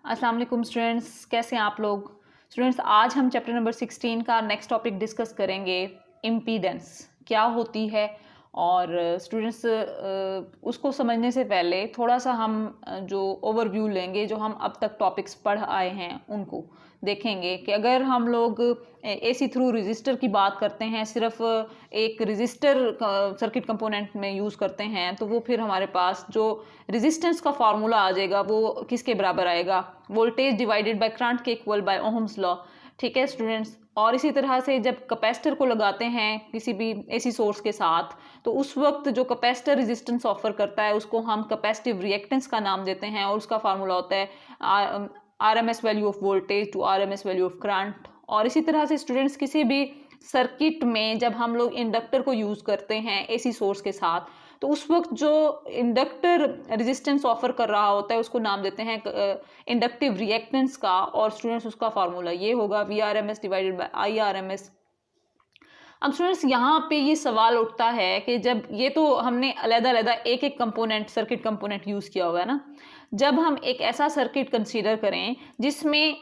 अस्सलाम वालेकुम स्टूडेंट्स, कैसे हैं आप लोग। स्टूडेंट्स, आज हम चैप्टर नंबर 16 का नेक्स्ट टॉपिक डिस्कस करेंगे। इम्पीडेंस क्या होती है। और स्टूडेंट्स उसको समझने से पहले थोड़ा सा हम जो ओवरव्यू लेंगे, जो हम अब तक टॉपिक्स पढ़ आए हैं उनको देखेंगे कि अगर हम लोग एसी थ्रू रजिस्टर की बात करते हैं, सिर्फ एक रजिस्टर सर्किट कंपोनेंट में यूज़ करते हैं, तो वो फिर हमारे पास जो रेजिस्टेंस का फार्मूला आ जाएगा वो किसके बराबर आएगा, वोल्टेज डिवाइडेड बाय करंट के इक्वल बाय ओहम्स लॉ। ठीक है स्टूडेंट्स। और इसी तरह से जब कैपेसिटर को लगाते हैं किसी भी एसी सोर्स के साथ, तो उस वक्त जो कैपेसिटर रेजिस्टेंस ऑफर करता है उसको हम कैपेसिटिव रिएक्टेंस का नाम देते हैं, और उसका फार्मूला होता है RMS value of voltage to RMS value of current. और इसी तरह से स्टूडेंट्स किसी भी सर्किट में जब हम लोग इंडक्टर को यूज़ करते हैं एसी सोर्स के साथ, तो उस वक्त जो इंडक्टर रेजिस्टेंस ऑफर कर रहा होता है उसको नाम देते हैं इंडक्टिव रिएक्टेंस का। और स्टूडेंट्स उसका फार्मूला ये होगा V R M S divided by I R M S. अब स्टूडेंट्स यहाँ पे ये सवाल उठता है कि जब ये तो हमने अलग-अलग एक एक कंपोनेंट सर्किट कंपोनेंट यूज़ किया हुआ है ना, जब हम एक ऐसा सर्किट कंसीडर करें जिसमें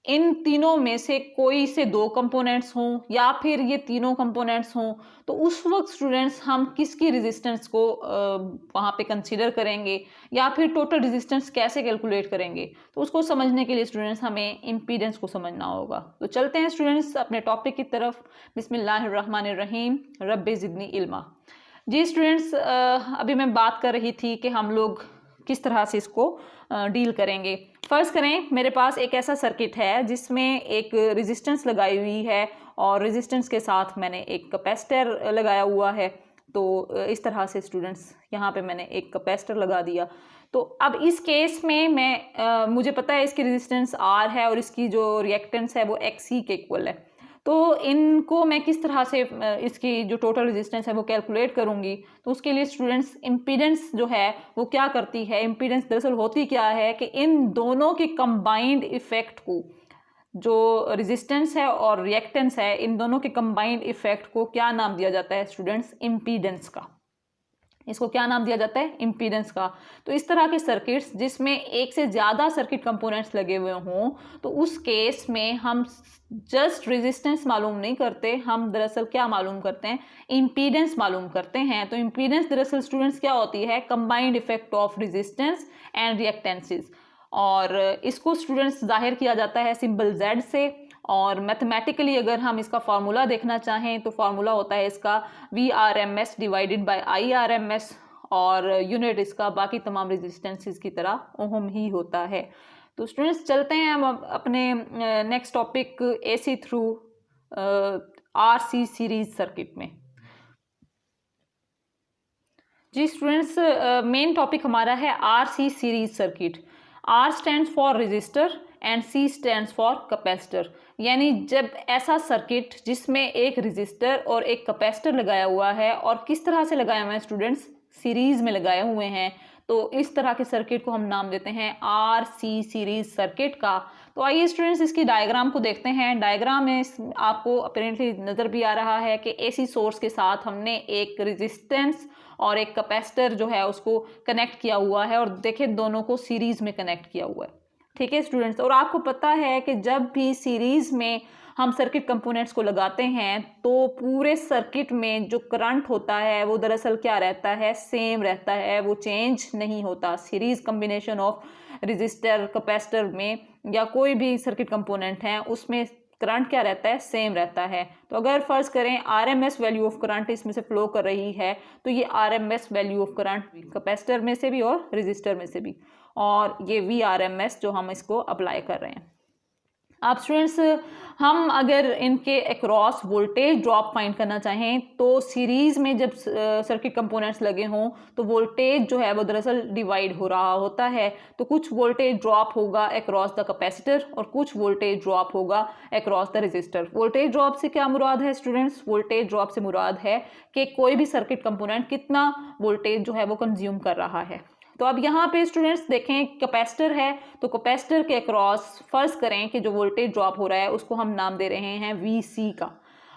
इन तीनों में से कोई से दो कंपोनेंट्स हों या फिर ये तीनों कंपोनेंट्स हों, तो उस वक्त स्टूडेंट्स हम किसकी रेजिस्टेंस को वहाँ पे कंसीडर करेंगे या फिर टोटल रेजिस्टेंस कैसे कैलकुलेट करेंगे, तो उसको समझने के लिए स्टूडेंट्स हमें इम्पीडेंस को समझना होगा। तो चलते हैं स्टूडेंट्स अपने टॉपिक की तरफ। बिस्मिल्लाहिर्रहमानिर्रहीम, रब्बे ज़िदनी इल्मा। जी स्टूडेंट्स, अभी मैं बात कर रही थी कि हम लोग किस तरह से इसको डील करेंगे। फर्ज करें मेरे पास एक ऐसा सर्किट है जिसमें एक रेजिस्टेंस लगाई हुई है और रेजिस्टेंस के साथ मैंने एक कैपेसिटर लगाया हुआ है। तो इस तरह से स्टूडेंट्स यहाँ पे मैंने एक कैपेसिटर लगा दिया। तो अब इस केस में मुझे पता है इसकी रेजिस्टेंस R है और इसकी जो रिएक्टेंस है वो XC के इक्वल है। तो इनको मैं किस तरह से इसकी जो टोटल रेजिस्टेंस है वो कैलकुलेट करूंगी। तो उसके लिए स्टूडेंट्स इम्पीडेंस जो है वो क्या करती है, इम्पीडेंस दरअसल होती क्या है कि इन दोनों के कंबाइंड इफेक्ट को, जो रेजिस्टेंस है और रिएक्टेंस है, इन दोनों के कंबाइंड इफेक्ट को क्या नाम दिया जाता है स्टूडेंट्स, इम्पीडेंस का। इसको क्या नाम दिया जाता है, इम्पीडेंस का। तो इस तरह के सर्किट्स जिसमें एक से ज़्यादा सर्किट कंपोनेंट्स लगे हुए हों, तो उस केस में हम जस्ट रेजिस्टेंस मालूम नहीं करते, हम दरअसल क्या मालूम करते हैं, इम्पीडेंस मालूम करते हैं। तो इम्पीडेंस दरअसल स्टूडेंट्स क्या होती है, combined effect of resistance and reactances. और इसको स्टूडेंट्स जाहिर किया जाता है सिंबल Z से। और मैथमेटिकली अगर हम इसका फार्मूला देखना चाहें तो फार्मूला होता है इसका VRMS डिवाइडेड बाय IRMS, और यूनिट इसका बाकी तमाम रेजिस्टेंसेस की तरह ओहम ही होता है। तो स्टूडेंट्स चलते हैं हम अपने next topic AC through RC series circuit में। जी स्टूडेंट्स, मेन टॉपिक हमारा है RC series circuit. R stands for register and C stands for capacitor. यानी जब ऐसा सर्किट जिसमें एक रजिस्टर और एक कैपेसिटर लगाया हुआ है, और किस तरह से लगाया हुआ है स्टूडेंट्स, सीरीज में लगाए हुए हैं, तो इस तरह के सर्किट को हम नाम देते हैं RC सीरीज सर्किट का। तो आइए स्टूडेंट्स इसकी डायग्राम को देखते हैं। डायग्राम में आपको अपेरेंटली नज़र भी आ रहा है कि AC सोर्स के साथ हमने एक रेजिस्टेंस और एक कैपेसिटर जो है उसको कनेक्ट किया हुआ है, और देखें दोनों को सीरीज में कनेक्ट किया हुआ है। ठीक है स्टूडेंट्स, और आपको पता है कि जब भी सीरीज में हम सर्किट कंपोनेंट्स को लगाते हैं तो पूरे सर्किट में जो करंट होता है वो दरअसल क्या रहता है, सेम रहता है, वो चेंज नहीं होता। Series combination of register capacitor में या कोई भी सर्किट कंपोनेंट है उसमें करंट क्या रहता है, सेम रहता है। तो अगर फर्ज करें RMS वैल्यू ऑफ करंट इसमें से फ्लो कर रही है, तो ये RMS value of current capacitor में से भी और रजिस्टर में से भी, और ये VRMS जो हम इसको अप्लाई कर रहे हैं। अब स्टूडेंट्स हम अगर इनके अक्रॉस वोल्टेज ड्रॉप फाइंड करना चाहें तो सीरीज में जब सर्किट कंपोनेंट्स लगे हों तो वोल्टेज जो है वो दरअसल डिवाइड हो रहा होता है। तो कुछ वोल्टेज ड्रॉप होगा अक्रॉस द कैपेसिटर और कुछ वोल्टेज ड्रॉप होगा across the register. Voltage drop से क्या मुराद है स्टूडेंट्स, वोल्टेज ड्रॉप से मुराद है कि कोई भी सर्किट कंपोनेंट कितना वोल्टेज जो है वो कंज्यूम कर रहा है। तो अब यहाँ पे स्टूडेंट्स देखें कैपेसिटर है, तो कैपेसिटर के अक्रॉस फर्ज करें कि जो वोल्टेज ड्रॉप हो रहा है उसको हम नाम दे रहे हैं VC का।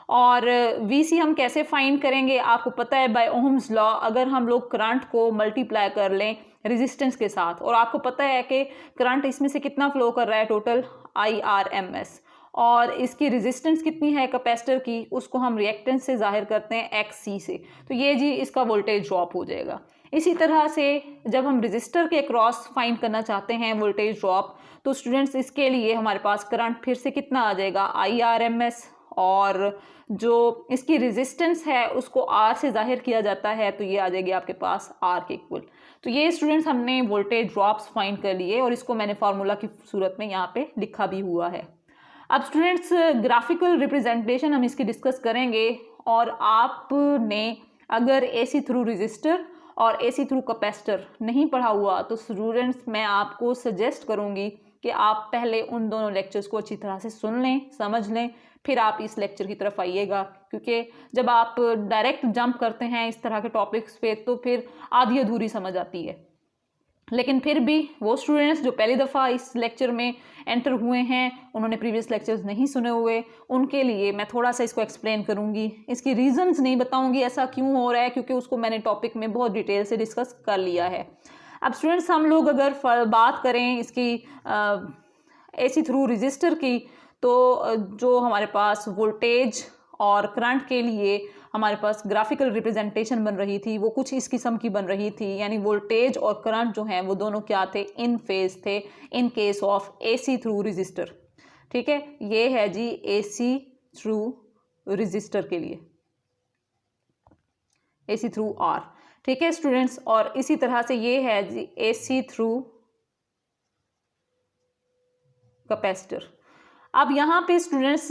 और VC हम कैसे फाइंड करेंगे, आपको पता है बाय ओहम्स लॉ अगर हम लोग करंट को मल्टीप्लाई कर लें रेजिस्टेंस के साथ, और आपको पता है कि करंट इसमें से कितना फ्लो कर रहा है, टोटल IRMS, और इसकी रेजिस्टेंस कितनी है कैपेसिटर की, उसको हम रिएक्टेंस से जाहिर करते हैं XC से। तो ये जी इसका वोल्टेज ड्रॉप हो जाएगा। इसी तरह से जब हम रेजिस्टर के क्रॉस फाइंड करना चाहते हैं वोल्टेज ड्रॉप, तो स्टूडेंट्स इसके लिए हमारे पास करंट फिर से कितना आ जाएगा, IRMS, और जो इसकी रेजिस्टेंस है उसको R से जाहिर किया जाता है, तो ये आ जाएगी आपके पास R के इक्वल। तो ये स्टूडेंट्स हमने वोल्टेज ड्रॉप्स फाइंड कर लिए, और इसको मैंने फार्मूला की सूरत में यहाँ पे लिखा भी हुआ है। अब स्टूडेंट्स ग्राफिकल रिप्रेजेंटेशन हम इसकी डिस्कस करेंगे, और आपने अगर AC थ्रू रजिस्टर और AC थ्रू कैपेसिटर नहीं पढ़ा हुआ तो स्टूडेंट्स मैं आपको सजेस्ट करूँगी कि आप पहले उन दोनों लेक्चर्स को अच्छी तरह से सुन लें, समझ लें, फिर आप इस लेक्चर की तरफ आइएगा, क्योंकि जब आप डायरेक्ट जंप करते हैं इस तरह के टॉपिक्स पे तो फिर आधी अधूरी समझ आती है। लेकिन फिर भी वो स्टूडेंट्स जो पहली दफ़ा इस लेक्चर में एंटर हुए हैं, उन्होंने प्रीवियस लेक्चर्स नहीं सुने हुए, उनके लिए मैं थोड़ा सा इसको एक्सप्लेन करूंगी। इसकी रीजंस नहीं बताऊंगी ऐसा क्यों हो रहा है, क्योंकि उसको मैंने टॉपिक में बहुत डिटेल से डिस्कस कर लिया है। अब स्टूडेंट्स हम लोग अगर बात करें इसकी AC थ्रू रजिस्टर की, तो जो हमारे पास वोल्टेज और करंट के लिए हमारे पास ग्राफिकल रिप्रेजेंटेशन बन रही थी वो कुछ इस किस्म की बन रही थी, यानी वोल्टेज और करंट जो हैं वो दोनों क्या थे, इन फेज थे in case of AC through register. ठीक है, ये है जी AC थ्रू रजिस्टर के लिए, AC थ्रू R। ठीक है स्टूडेंट्स, और इसी तरह से ये है जी AC थ्रू कैपेसिटर। अब यहाँ पे स्टूडेंट्स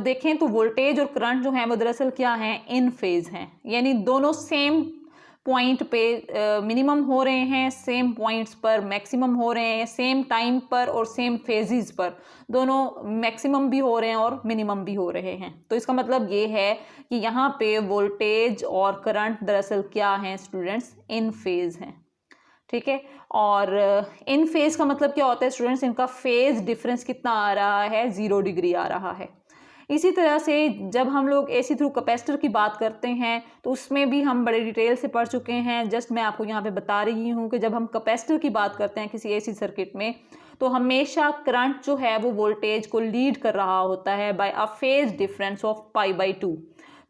देखें तो वोल्टेज और करंट जो है वो दरअसल क्या हैं, इन फेज हैं, यानी दोनों सेम पॉइंट पे मिनिमम हो रहे हैं, सेम पॉइंट्स पर मैक्सिमम हो रहे हैं, सेम टाइम पर और सेम फेजेस पर दोनों मैक्सिमम भी हो रहे हैं और मिनिमम भी हो रहे हैं। तो इसका मतलब ये है कि यहाँ पे वोल्टेज और करंट दरअसल क्या हैं स्टूडेंट्स, इन फेज हैं। ठीक है, और इन फेज का मतलब क्या होता है स्टूडेंट्स, इनका फेज डिफरेंस कितना आ रहा है, 0 डिग्री आ रहा है। इसी तरह से जब हम लोग AC थ्रू कैपेसिटर की बात करते हैं तो उसमें भी हम बड़े डिटेल से पढ़ चुके हैं। जस्ट मैं आपको यहाँ पे बता रही हूँ कि जब हम कैपेसिटर की बात करते हैं किसी AC सर्किट में, तो हमेशा करंट जो है वो वोल्टेज को लीड कर रहा होता है by a phase difference of π/2।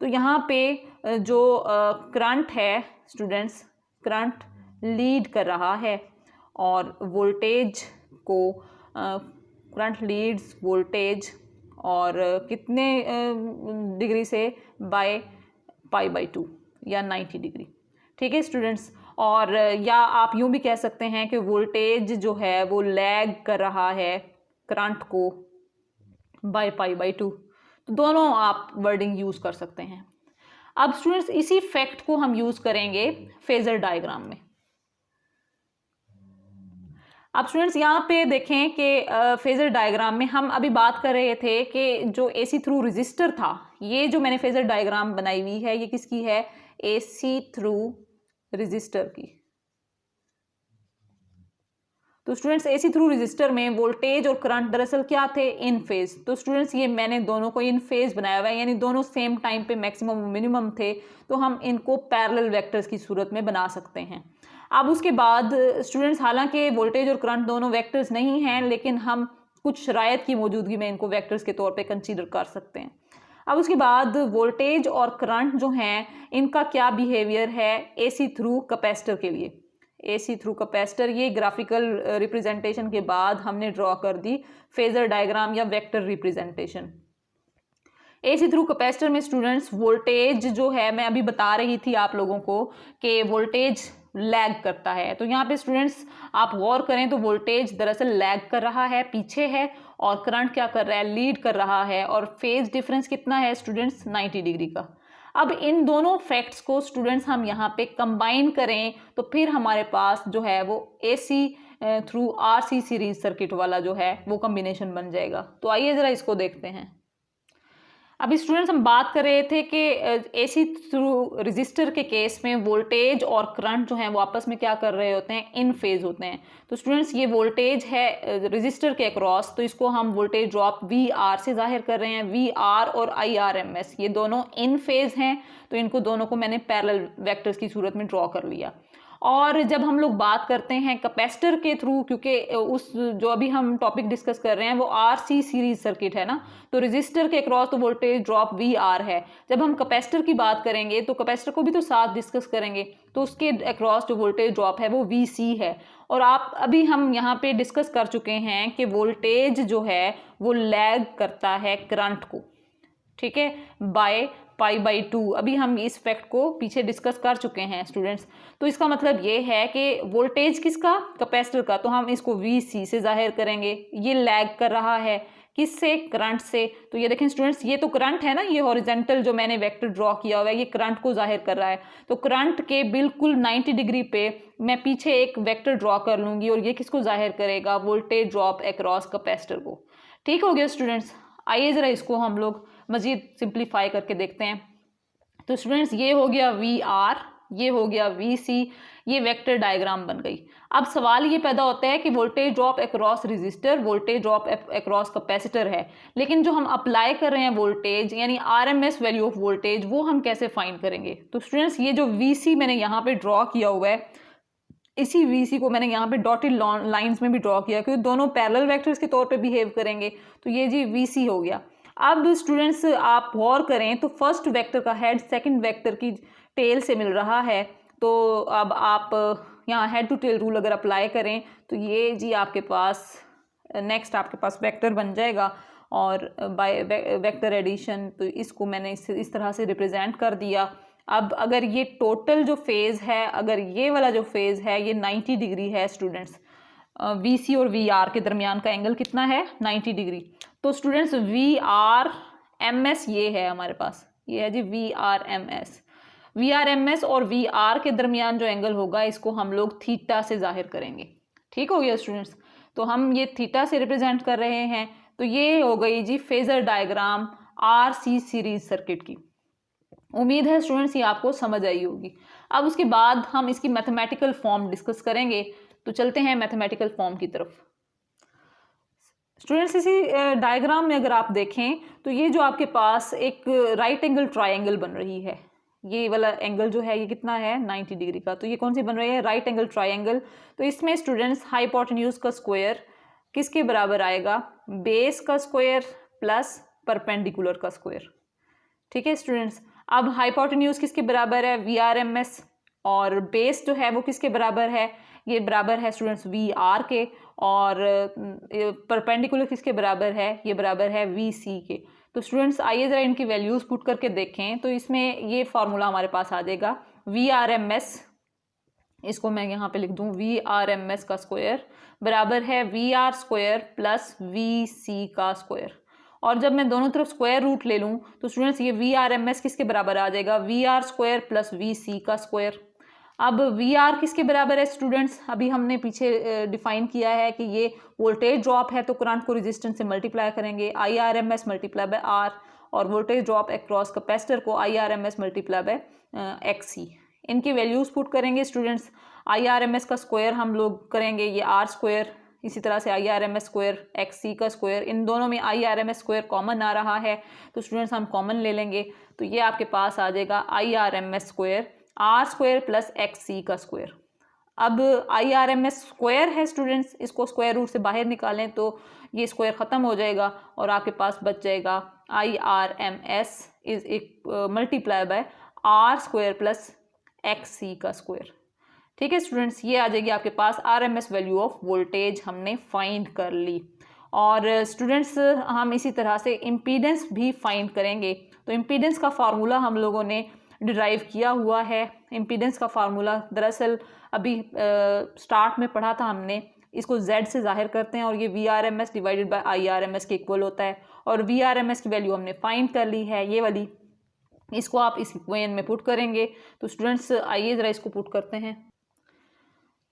तो यहाँ पे जो करंट है स्टूडेंट्स, करंट लीड कर रहा है और वोल्टेज को करंट लीड्स वोल्टेज और कितने डिग्री से, बाय π/2 या 90 डिग्री। ठीक है स्टूडेंट्स, और या आप यूं भी कह सकते हैं कि वोल्टेज जो है वो लैग कर रहा है करंट को बाय π/2। तो दोनों आप वर्डिंग यूज़ कर सकते हैं। अब स्टूडेंट्स इसी फैक्ट को हम यूज़ करेंगे फेजर डायग्राम में। अब स्टूडेंट्स यहाँ पे देखें कि फेजर डायग्राम में हम अभी बात कर रहे थे कि जो AC थ्रू रजिस्टर था, ये जो मैंने फेजर डायग्राम बनाई हुई है ये किसकी है, AC थ्रू रजिस्टर की। तो स्टूडेंट्स AC थ्रू रजिस्टर में वोल्टेज और करंट दरअसल क्या थे, इन फेज। तो स्टूडेंट्स ये मैंने दोनों को इन फेज बनाया हुआ है, यानी दोनों सेम टाइम पे मैक्सिमम मिनिमम थे, तो हम इनको पैरेलल वेक्टर्स की सूरत में बना सकते हैं। अब उसके बाद स्टूडेंट्स हालांकि वोल्टेज और करंट दोनों वेक्टर्स नहीं हैं, लेकिन हम कुछ शरायत की मौजूदगी में इनको वेक्टर्स के तौर पे कंसीडर कर सकते हैं। अब उसके बाद वोल्टेज और करंट जो हैं इनका क्या बिहेवियर है AC थ्रू कैपेसिटर के लिए। AC थ्रू कैपेसिटर, ये ग्राफिकल रिप्रेजेंटेशन के बाद हमने ड्रॉ कर दी फेजर डायग्राम या vector representation. AC through capacitor में स्टूडेंट्स वोल्टेज जो है, मैं अभी बता रही थी आप लोगों को कि वोल्टेज लैग करता है। तो यहाँ पे स्टूडेंट्स आप गौर करें तो वोल्टेज दरअसल लैग कर रहा है, पीछे है, और करंट क्या कर रहा है, लीड कर रहा है, और फेज डिफरेंस कितना है स्टूडेंट्स, 90 डिग्री का। अब इन दोनों फैक्ट्स को स्टूडेंट्स हम यहाँ पे कंबाइन करें तो फिर हमारे पास जो है वो AC through RC series circuit वाला जो है वो कॉम्बिनेशन बन जाएगा। तो आइए ज़रा इसको देखते हैं। अभी स्टूडेंट्स हम बात कर रहे थे कि AC थ्रू रजिस्टर के केस में वोल्टेज और करंट जो हैं वो आपस में क्या कर रहे होते हैं, इन फेज होते हैं। तो स्टूडेंट्स ये वोल्टेज है रजिस्टर के अक्रॉस, तो इसको हम वोल्टेज ड्रॉप VR से जाहिर कर रहे हैं। VR और IRMS ये दोनों इन फेज हैं, तो इनको दोनों को मैंने पैरेलल वेक्टर्स की सूरत में ड्रॉ कर लिया। और जब हम लोग बात करते हैं कैपेसिटर के थ्रू, क्योंकि उस जो अभी हम टॉपिक डिस्कस कर रहे हैं वो आरसी सीरीज सर्किट है ना, तो रेजिस्टर के अक्रॉस तो वोल्टेज ड्रॉप वी आर है। जब हम कैपेसिटर की बात करेंगे तो कैपेसिटर को भी तो साथ डिस्कस करेंगे, तो उसके अक्रॉस जो वोल्टेज ड्रॉप है वो वी सी है। और आप अभी हम यहाँ पे डिस्कस कर चुके हैं कि वोल्टेज जो है वो लैग करता है करंट को, ठीक है, बाय π/2। अभी हम इस फैक्ट को पीछे डिस्कस कर चुके हैं स्टूडेंट्स। तो इसका मतलब ये है कि वोल्टेज किसका, कैपेसिटर का, तो हम इसको VC से जाहिर करेंगे। ये लैग कर रहा है किससे, करंट से। तो ये देखें स्टूडेंट्स, ये तो करंट है ना, ये हॉरिजॉन्टल जो मैंने वेक्टर ड्रॉ किया हुआ है ये करंट को जाहिर कर रहा है। तो करंट के बिल्कुल 90 डिग्री पे मैं पीछे एक वेक्टर ड्रॉ कर लूंगी और ये किसको जाहिर करेगा, वोल्टेज ड्रॉप अक्रॉस कैपेसिटर को। ठीक हो गया स्टूडेंट्स। आइए जरा इसको हम लोग मजीद सिंप्लीफाई करके देखते हैं। तो स्टूडेंट्स ये हो गया VR, ये हो गया VC, ये वेक्टर डायग्राम बन गई। अब सवाल ये पैदा होता है कि voltage drop across resistor, voltage drop across capacitor है, लेकिन जो हम अप्लाई कर रहे हैं वोल्टेज यानी RMS वैल्यू ऑफ वोल्टेज, वो हम कैसे फाइंड करेंगे। तो स्टूडेंट्स ये जो VC मैंने यहाँ पे ड्रॉ किया हुआ है, इसी VC को मैंने यहाँ पे डॉटेड लाइंस में भी ड्रॉ किया क्योंकि दोनों पैरेलल वेक्टर्स के तौर पे बिहेव करेंगे। तो ये जी VC हो गया। अब स्टूडेंट्स आप गौर करें तो फर्स्ट वेक्टर का हेड सेकंड वेक्टर की टेल से मिल रहा है। तो अब आप यहाँ हेड टू टेल रूल अगर अप्लाई करें तो ये जी आपके पास नेक्स्ट आपके पास वेक्टर बन जाएगा। और बाय वेक्टर एडिशन तो इसको मैंने इस तरह से रिप्रेजेंट कर दिया। अब अगर ये टोटल जो फेज़ है, अगर ये वाला जो फेज़ है ये 90 डिग्री है स्टूडेंट्स, VC और VR के दरमियान का एंगल कितना है, 90 डिग्री। तो स्टूडेंट्स VRMS ये है हमारे पास, ये है जी VRMS और VR के दरमियान जो एंगल होगा इसको हम लोग थीटा से जाहिर करेंगे। ठीक हो गया स्टूडेंट्स। तो हम ये थीटा से रिप्रेजेंट कर रहे हैं। तो ये हो गई जी phasor diagram RC series circuit की। उम्मीद है स्टूडेंट्स ये आपको समझ आई होगी। अब उसके बाद हम इसकी मैथमेटिकल फॉर्म डिस्कस करेंगे। तो चलते हैं मैथमेटिकल फॉर्म की तरफ। स्टूडेंट्स इसी डायग्राम में अगर आप देखें तो ये जो आपके पास एक राइट एंगल ट्रायंगल बन रही है, ये वाला एंगल जो है ये कितना है, 90 डिग्री का। तो ये कौन सी बन रही है, राइट एंगल ट्रायंगल। तो इसमें स्टूडेंट्स हाइपोटेन्यूज का स्क्वायर किसके बराबर आएगा, बेस का स्क्वायर प्लस परपेंडिकुलर का स्क्वायर। ठीक है स्टूडेंट्स। अब हाइपोटेन्यूज किसके बराबर है, VRMS, और बेस जो है वो किसके बराबर है, ये बराबर है स्टूडेंट्स VR के, और परपेंडिकुलर किसके बराबर है, ये बराबर है VC के। तो स्टूडेंट्स आइए ज़रा इनकी वैल्यूज़ पुट करके देखें। तो इसमें ये फार्मूला हमारे पास आ जाएगा VRMS, इसको मैं यहाँ पे लिख दूँ VRMS का स्क्वायर बराबर है VR स्क्वायर प्लस VC का स्क्वायर। और जब मैं दोनों तरफ स्क्वायर रूट ले लूँ तो स्टूडेंट्स ये VRMS किसके बराबर आ जाएगा, VR स्क्वायर प्लस VC का स्क्वायर। अब VR किसके बराबर है स्टूडेंट्स, अभी हमने पीछे डिफाइन किया है कि ये वोल्टेज ड्रॉप है तो करंट को रेजिस्टेंस से मल्टीप्लाई करेंगे, IRMS मल्टीप्लाई बाय R, और वोल्टेज ड्रॉप अक्रॉस कैपेसिटर को IRMS मल्टीप्लाई बाय XC। इनकी वैल्यूज़ पुट करेंगे स्टूडेंट्स। IRMS का स्क्वायर हम लोग करेंगे ये R स्क्वायर, इसी तरह से IRMS स्क्वायर XC का स्क्वायर, इन दोनों में IRMS स्क्वायर कॉमन आ रहा है तो स्टूडेंट्स हम कॉमन ले लेंगे। तो ये आपके पास आ जाएगा IRMS square R square plus XC का स्क्वायर। अब IRMS स्क्वायर है स्टूडेंट्स, इसको स्क्वायर रूट से बाहर निकालें तो ये स्क्वायर ख़त्म हो जाएगा और आपके पास बच जाएगा IRMS is multiply by R square plus XC का स्क्वायर। ठीक है स्टूडेंट्स, ये आ जाएगी आपके पास RMS वैल्यू ऑफ वोल्टेज हमने फाइंड कर ली। और स्टूडेंट्स हम इसी तरह से इम्पीडेंस भी फाइंड करेंगे। तो इम्पीडेंस का फार्मूला हम लोगों ने डिराइव किया हुआ है। इम्पीडेंस का फार्मूला दरअसल अभी स्टार्ट में पढ़ा था हमने, इसको Z से जाहिर करते हैं और ये VRMS डिवाइडेड बाय IRMS के इक्वल होता है। और VRMS की वैल्यू हमने फाइंड कर ली है ये वाली, इसको आप इस इक्वेशन में पुट करेंगे। तो स्टूडेंट्स आइए ज़रा इसको पुट करते हैं।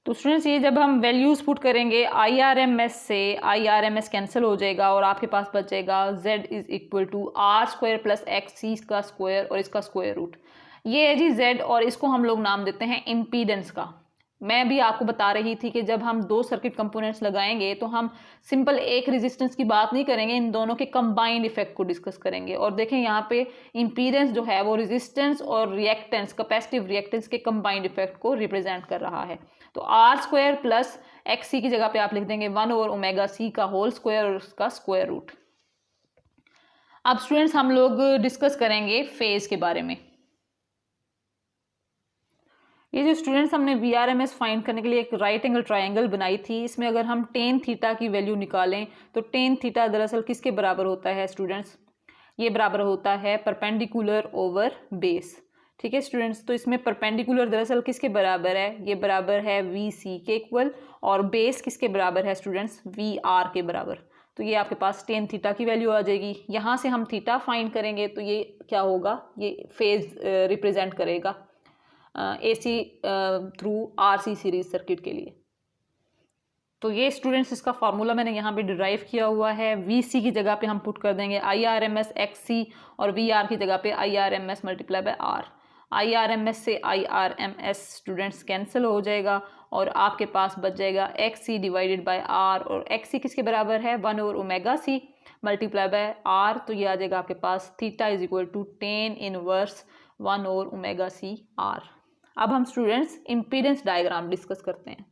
तो स्टूडेंट्स ये जब हम वैल्यूज़ पुट करेंगे IRMS से IRMS कैंसिल हो जाएगा और आपके पास बच जाएगा Z is equal to R square plus XC का स्क्वायर और इसका स्क्वायर रूट। ये है जी Z और इसको हम लोग नाम देते हैं इम्पीडेंस का। मैं भी आपको बता रही थी कि जब हम दो सर्किट कंपोनेंट्स लगाएंगे तो हम सिंपल एक रेजिस्टेंस की बात नहीं करेंगे, इन दोनों के कंबाइंड इफेक्ट को डिस्कस करेंगे। और देखें यहाँ पे इंपीडेंस जो है वो रेजिस्टेंस और रिएक्टेंस, कैपेसिटिव रिएक्टेंस के कंबाइंड इफेक्ट को रिप्रेजेंट कर रहा है। तो R² प्लस XC की जगह पे आप लिख देंगे 1/ωc का होल स्क्वायर और उसका स्क्वायर रूट। अब स्टूडेंट्स हम लोग डिस्कस करेंगे फेज के बारे में। ये जो स्टूडेंट्स हमने VRMS फाइंड करने के लिए एक राइट एंगल ट्रायंगल बनाई थी, इसमें अगर हम टेन थीटा की वैल्यू निकालें तो टेन थीटा दरअसल किसके बराबर होता है स्टूडेंट्स? ये बराबर होता है परपेंडिकुलर ओवर बेस। ठीक है स्टूडेंट्स, तो इसमें परपेंडिकुलर दरअसल किसके बराबर है? ये बराबर है VC के इक्वल, और बेस किसके बराबर है स्टूडेंट्स? VR के बराबर। तो ये आपके पास टेन थीटा की वैल्यू आ जाएगी। यहाँ से हम थीटा फाइंड करेंगे तो ये क्या होगा? ये फेज रिप्रेजेंट करेगा AC through RC series circuit के लिए। तो ये स्टूडेंट्स इसका फार्मूला मैंने यहाँ पे डिराइव किया हुआ है। VC की जगह पे हम पुट कर देंगे IRMS XC, और VR की जगह पे IRMS multiply by R। IRMS से IRMS स्टूडेंट्स कैंसिल हो जाएगा और आपके पास बच जाएगा XC डिवाइडेड बाय R, और XC किसके बराबर है? 1/ωc multiply by R। तो ये आ जाएगा आपके पास theta is equal to tan inverse 1/ωc R। अब हम स्टूडेंट्स इम्पीडेंस डायग्राम डिस्कस करते हैं।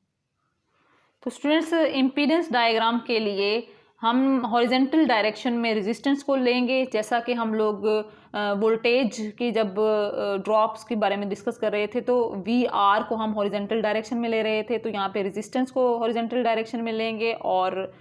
तो स्टूडेंट्स इम्पीडेंस डायग्राम के लिए हम हॉरिजेंटल डायरेक्शन में रेजिस्टेंस को लेंगे, जैसा कि हम लोग वोल्टेज की जब ड्रॉप्स के बारे में डिस्कस कर रहे थे तो VR को हम हॉरिजेंटल डायरेक्शन में ले रहे थे, तो यहाँ पे रेजिस्टेंस को हॉरिजेंटल डायरेक्शन में लेंगे, और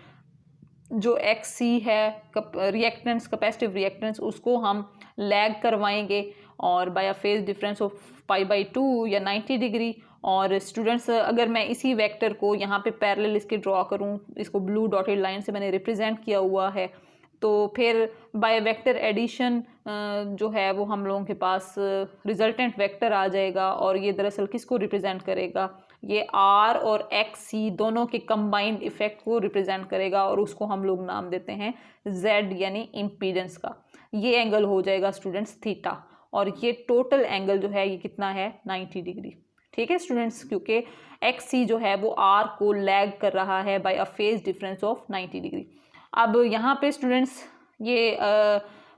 जो XC है रिएक्टेंस, कैपेसिटिव रिएक्टेंस, उसको हम लैग करवाएंगे और by a phase difference of π/2 या 90 डिग्री। और स्टूडेंट्स अगर मैं इसी वेक्टर को यहाँ पे पैरेलल इसके ड्रॉ करूँ, इसको ब्लू डॉटेड लाइन से मैंने रिप्रेजेंट किया हुआ है, तो फिर बाय वेक्टर एडिशन जो है वो हम लोगों के पास रिजल्टेंट वेक्टर आ जाएगा, और ये दरअसल किसको रिप्रेजेंट करेगा? ये R और XC दोनों के कंबाइंड इफेक्ट को रिप्रेजेंट करेगा, और उसको हम लोग नाम देते हैं Z यानी इम्पीडेंस का। ये एंगल हो जाएगा स्टूडेंट्स थीटा, और ये टोटल एंगल जो है ये कितना है? 90 डिग्री। ठीक है स्टूडेंट्स, क्योंकि XC जो है वो R को लैग कर रहा है by a phase difference of 90 degree. अब यहाँ पे स्टूडेंट्स ये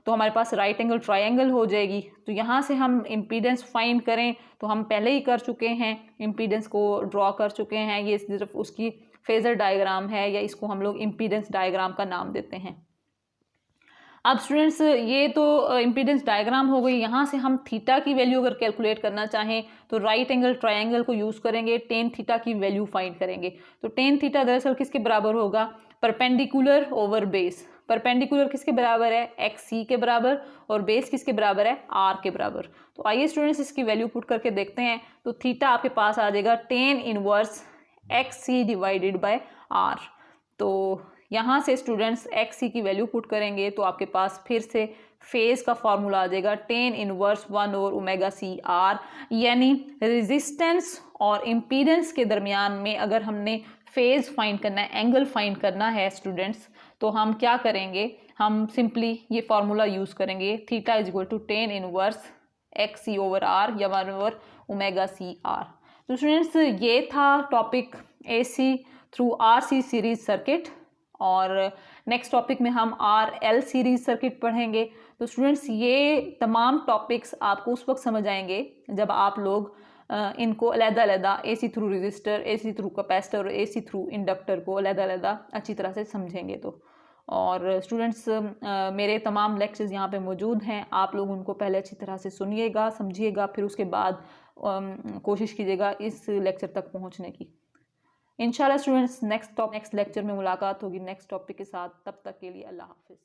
तो हमारे पास राइट एंगल ट्रायंगल हो जाएगी। तो यहाँ से हम इम्पीडेंस फाइंड करें तो हम पहले ही कर चुके हैं, इम्पीडेंस को ड्रॉ कर चुके हैं। ये सिर्फ उसकी फेजर डायग्राम है, या इसको हम लोग इम्पीडेंस डायग्राम का नाम देते हैं। अब स्टूडेंट्स ये तो इम्पीडेंस डायग्राम हो गई। यहाँ से हम थीटा की वैल्यू अगर कैलकुलेट करना चाहें तो राइट एंगल ट्रायंगल को यूज़ करेंगे, टेन थीटा की वैल्यू फाइंड करेंगे। तो टेन थीटा दरअसल किसके बराबर होगा? Perpendicular over base. परपेंडिकुलर किसके बराबर है? XC के बराबर, और बेस किसके बराबर है? R के बराबर। तो आइए स्टूडेंट्स इसकी वैल्यू पुट करके देखते हैं। तो थीटा आपके पास आ जाएगा ten inverse XC divided by R। तो यहाँ से स्टूडेंट्स XC की वैल्यू पुट करेंगे तो आपके पास फिर से फेज का फॉर्मूला आ जाएगा टेन इनवर्स 1/ωc R, यानी रेजिस्टेंस और इम्पीडेंस के दरमियान में अगर हमने फेज फाइंड करना है, एंगल फाइंड करना है स्टूडेंट्स, तो हम क्या करेंगे? हम सिंपली ये फॉर्मूला यूज़ करेंगे, theta is equal to tan inverse XC over R या 1/ωc R। तो स्टूडेंट्स ये था topic AC through RC series circuit, और नेक्स्ट टॉपिक में हम RL सीरीज सर्किट पढ़ेंगे। तो स्टूडेंट्स ये तमाम टॉपिक्स आपको उस वक्त समझ आएंगे जब आप लोग इनको अलग-अलग AC through register, AC through capacitor और AC थ्रू इंडक्टर को अलग-अलग अच्छी तरह से समझेंगे। तो और स्टूडेंट्स मेरे तमाम लेक्चर्स यहाँ पे मौजूद हैं, आप लोग उनको पहले अच्छी तरह से सुनिएगा, समझिएगा, फिर उसके बाद कोशिश कीजिएगा इस लेक्चर तक पहुँचने की। इंशाल्लाह स्टूडेंट्स नेक्स्ट लेक्चर में मुलाकात होगी नेक्स्ट टॉपिक के साथ। तब तक के लिए अल्लाह हाफिज़।